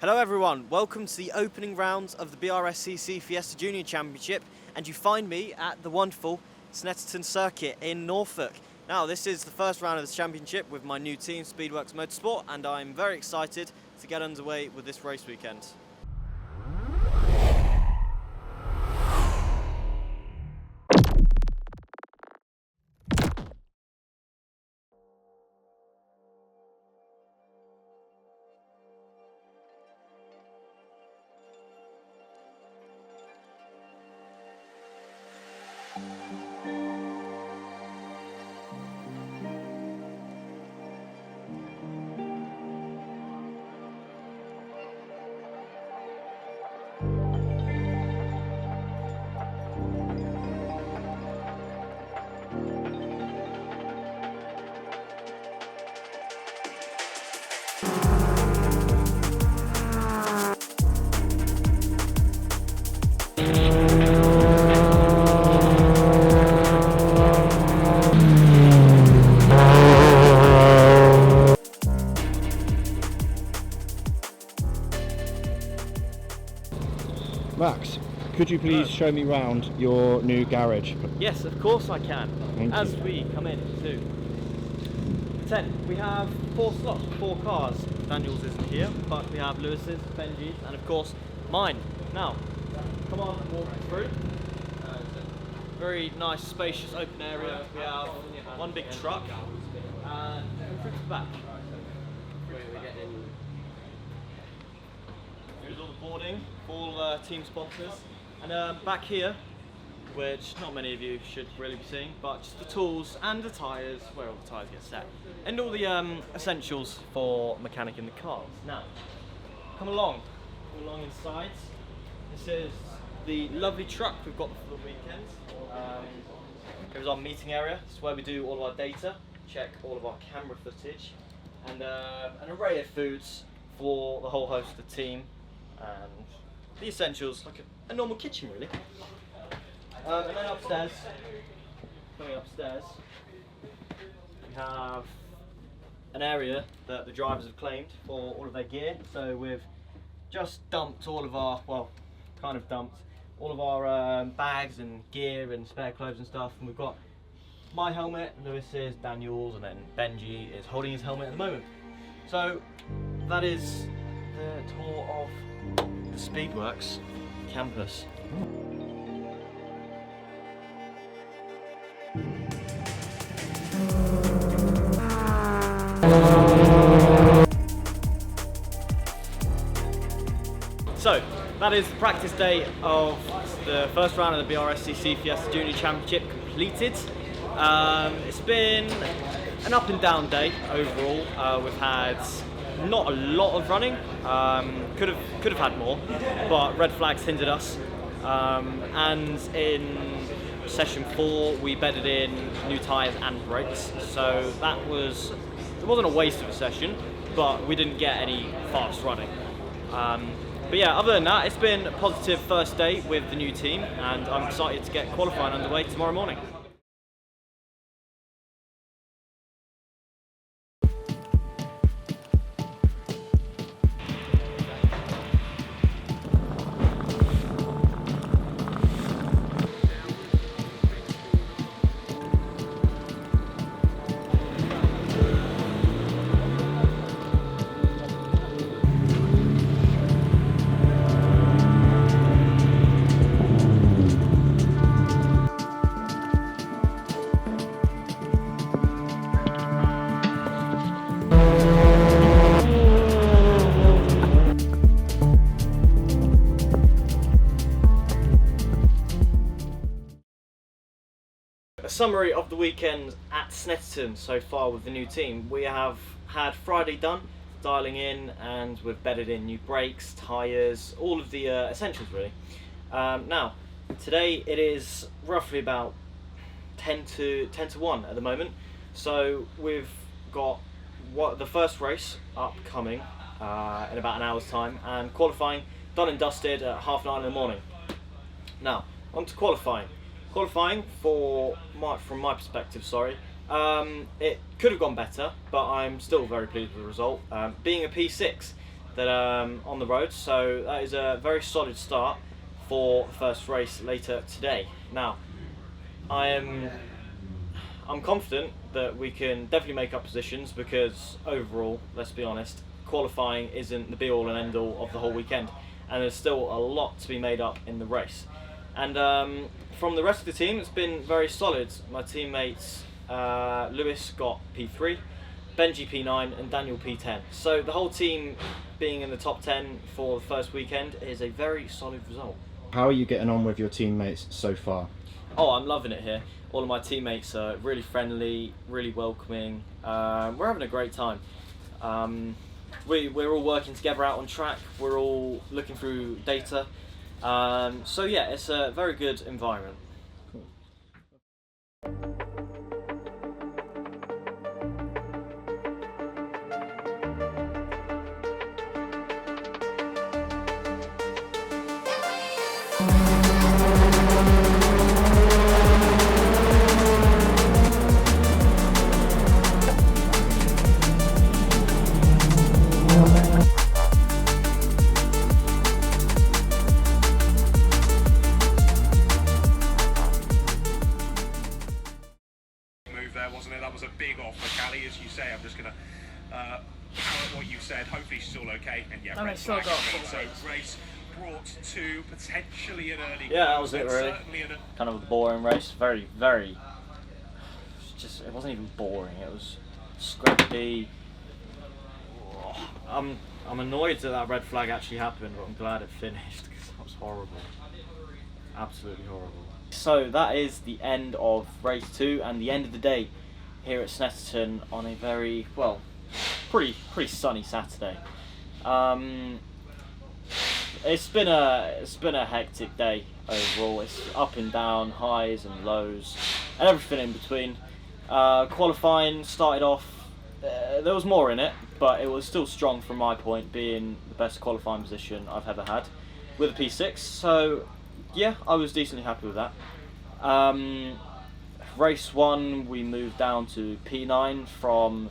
Hello everyone, welcome to the opening rounds of the BRSCC Fiesta Junior Championship, and you find me at the wonderful SNETTERTON circuit in Norfolk. Now this is the first round of the championship with my new team, Speedworks Motorsport, and I'm very excited to get underway with this race weekend. Max, could you please show me round your new garage? Yes, of course I can. Thank As you. we come into the tent, we have 4 slots, 4 cars. Daniel's isn't here, but we have Lewis's, Benji's, and of course mine. Now, come on and walk through. Very nice, spacious, open area. We have one big truck and through to the back. Here's all the boarding, all team sponsors, and back here, which not many of you should really be seeing, but just the tools and the tyres, where all the tyres get set, and all the essentials for mechanicking the cars. Now, come along inside. This is the lovely truck we've got for the weekend. Here's our meeting area. This is where we do all of our data, check all of our camera footage, and an array of foods for the whole host of the team, and the essentials, like a normal kitchen really. And then upstairs, coming upstairs, we have an area that the drivers have claimed for all of their gear. So we've just dumped all of our, well, kind of dumped all of our bags and gear and spare clothes and stuff, and we've got my helmet, Lewis's, Daniel's, and then Benji is holding his helmet at the moment. So that is the tour of the Speedworks campus. So, that is the practice day of the first round of the BRSCC Fiesta Junior Championship completed. It's been an up and down day overall. We've had not a lot of running. Could have had more, but red flags hindered us. And in session 4, we bedded in new tyres and brakes. So it wasn't a waste of a session, but we didn't get any fast running. But yeah, other than that, it's been a positive first day with the new team, and I'm excited to get qualifying underway tomorrow morning. A summary of the weekend at SNETTERTON so far with the new team. We have had Friday done, dialing in, and we've bedded in new brakes, tyres, all of the essentials really. Now, today it is roughly about 10 to 1 at the moment, so we've got the first race upcoming in about an hour's time, and qualifying done and dusted at 9:30 in the morning. Now, on to qualifying. Qualifying from my perspective, it could have gone better, but I'm still very pleased with the result. Being a P6, that on the road, so that is a very solid start for the first race later today. Now, I'm confident that we can definitely make up positions, because overall, let's be honest, qualifying isn't the be-all and end-all of the whole weekend, and there's still a lot to be made up in the race. And from the rest of the team, it's been very solid. My teammates, Lewis got P3, Benji P9 and Daniel P10. So the whole team being in the top 10 for the first weekend is a very solid result. How are you getting on with your teammates so far? Oh, I'm loving it here. All of my teammates are really friendly, really welcoming. We're having a great time. We're all working together out on track. We're all looking through data. So yeah, it's a very good environment. Wasn't it? That was a big off for Callie, as you say. I'm just going to parrot what you said. Hopefully she's still okay. And yeah, red flag. So race brought to potentially an early. Yeah, that was it really. Kind of a boring race. Very, very. It wasn't even boring. It was scrappy. I'm annoyed that red flag actually happened, but I'm glad it finished, because that was horrible. Absolutely horrible. So that is the end of race 2 and the end of the day here at Snetterton on a very, well, pretty sunny Saturday. It's been a hectic day overall. It's up and down, highs and lows, and everything in between. Qualifying started off. There was more in it, but it was still strong from my point, being the best qualifying position I've ever had with a P6. So yeah, I was decently happy with that. Race 1, we moved down to P9 from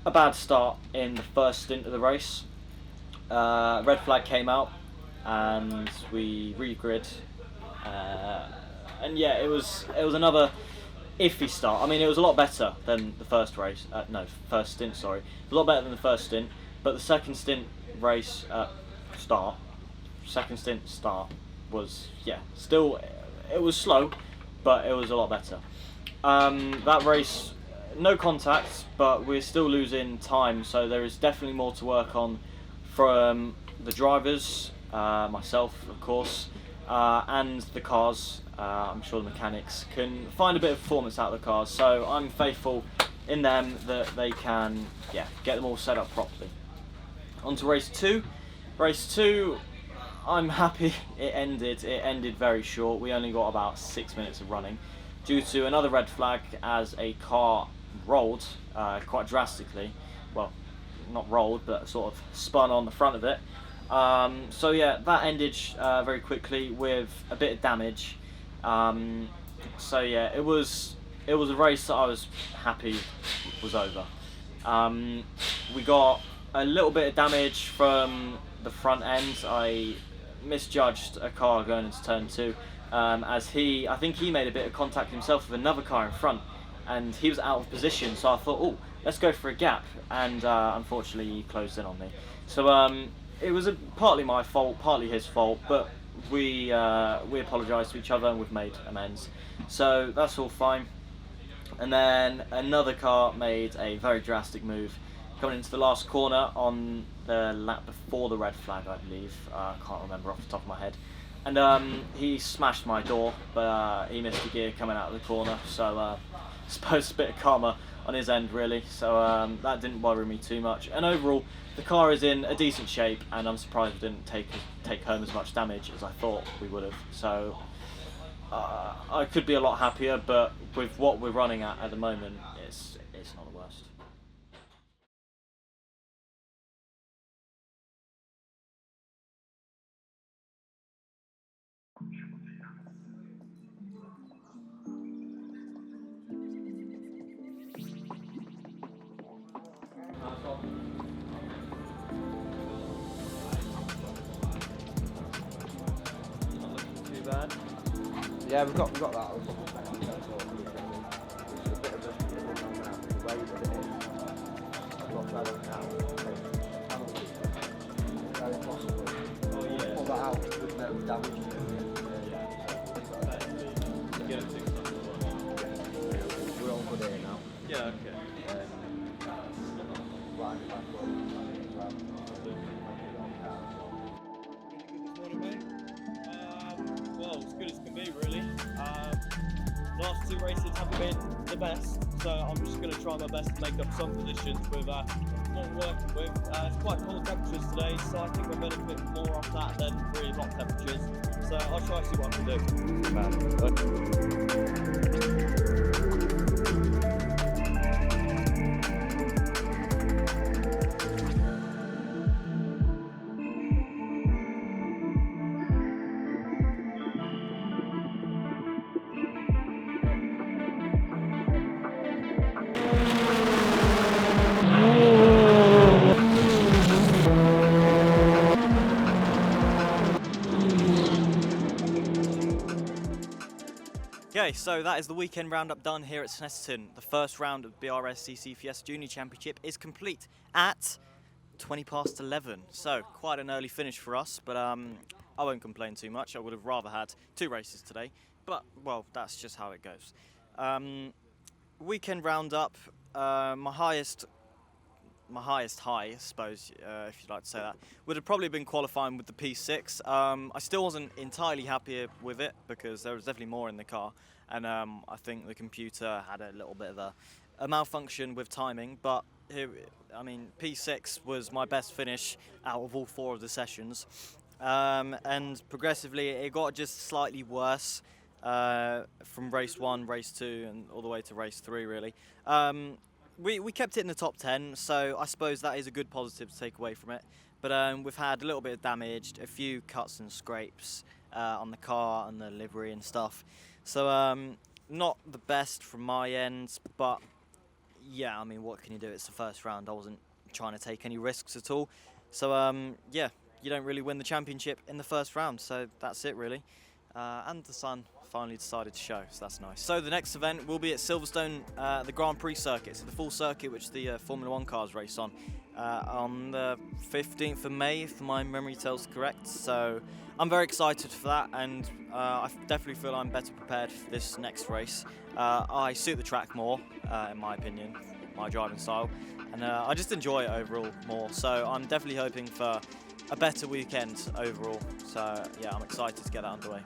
a bad start in the first stint of the race. Red flag came out and we regrid. And yeah, it was another iffy start. I mean, it was a lot better than the first race. First stint, sorry. It was a lot better than the first stint, but the second stint race second stint start was, yeah, still, it was slow, but it was a lot better. That race, no contacts, but we're still losing time, so there is definitely more to work on from the drivers, myself of course, and the cars. I'm sure the mechanics can find a bit of performance out of the cars, so I'm faithful in them that they can, yeah, get them all set up properly. On to race 2. Race 2, I'm happy it ended very short. We only got about 6 minutes of running due to another red flag as a car rolled quite drastically. Well, not rolled, but sort of spun on the front of it. So yeah, that ended very quickly with a bit of damage. So yeah, it was a race that I was happy was over. We got a little bit of damage from the front end. I misjudged a car going into turn 2, as I think he made a bit of contact himself with another car in front, and he was out of position, so I thought, oh, let's go for a gap, and unfortunately he closed in on me. So it was partly my fault, partly his fault, but we apologised to each other and we've made amends, so that's all fine. And then another car made a very drastic move coming into the last corner on the lap before the red flag, I believe. I can't remember off the top of my head. And he smashed my door, but he missed the gear coming out of the corner, so I suppose a bit of karma on his end really, so that didn't worry me too much. And overall, the car is in a decent shape, and I'm surprised we didn't take home as much damage as I thought we would have. So I could be a lot happier, but with what we're running at the moment, it's not the worst. Yeah, we've got that. It's a bit of a way that it is. A lot better now. Very possibly. Oh yeah. Pull that out with no damage to it. Yeah. We're all good here now. Yeah, okay. Well, as good as can be, really. Last two races haven't been the best, so I'm just going to try my best to make up some positions with what I'm working with. It's quite cold temperatures today, so I think we're benefit more off that than really hot temperatures. So I'll try to see what I can do. Okay, so that is the weekend roundup done here at SNETTERTON. The first round of BRSCC Fiesta Junior Championship is complete at 11:20. So quite an early finish for us, but I won't complain too much. I would have rather had 2 races today, but well, that's just how it goes. Weekend roundup, my highest high, I suppose, if you'd like to say that, would have probably been qualifying with the P6. I still wasn't entirely happy with it because there was definitely more in the car, and I think the computer had a little bit of a malfunction with timing, but I mean, P6 was my best finish out of all 4 of the sessions, and progressively it got just slightly worse from race 1, race 2, and all the way to race 3, really. We kept it in the top 10, so I suppose that is a good positive to take away from it. But we've had a little bit of damage, a few cuts and scrapes on the car and the livery and stuff. So not the best from my end, but yeah, I mean, what can you do? It's the first round. I wasn't trying to take any risks at all. So yeah, you don't really win the championship in the first round, so that's it really. And the sun finally decided to show, so that's nice. So the next event will be at Silverstone, the Grand Prix circuit, so the full circuit which the Formula 1 cars race on the 15th of May, if my memory tells correct. So I'm very excited for that, and I definitely feel I'm better prepared for this next race. I suit the track more, in my opinion, my driving style, and I just enjoy it overall more. So I'm definitely hoping for a better weekend overall. So yeah, I'm excited to get that underway.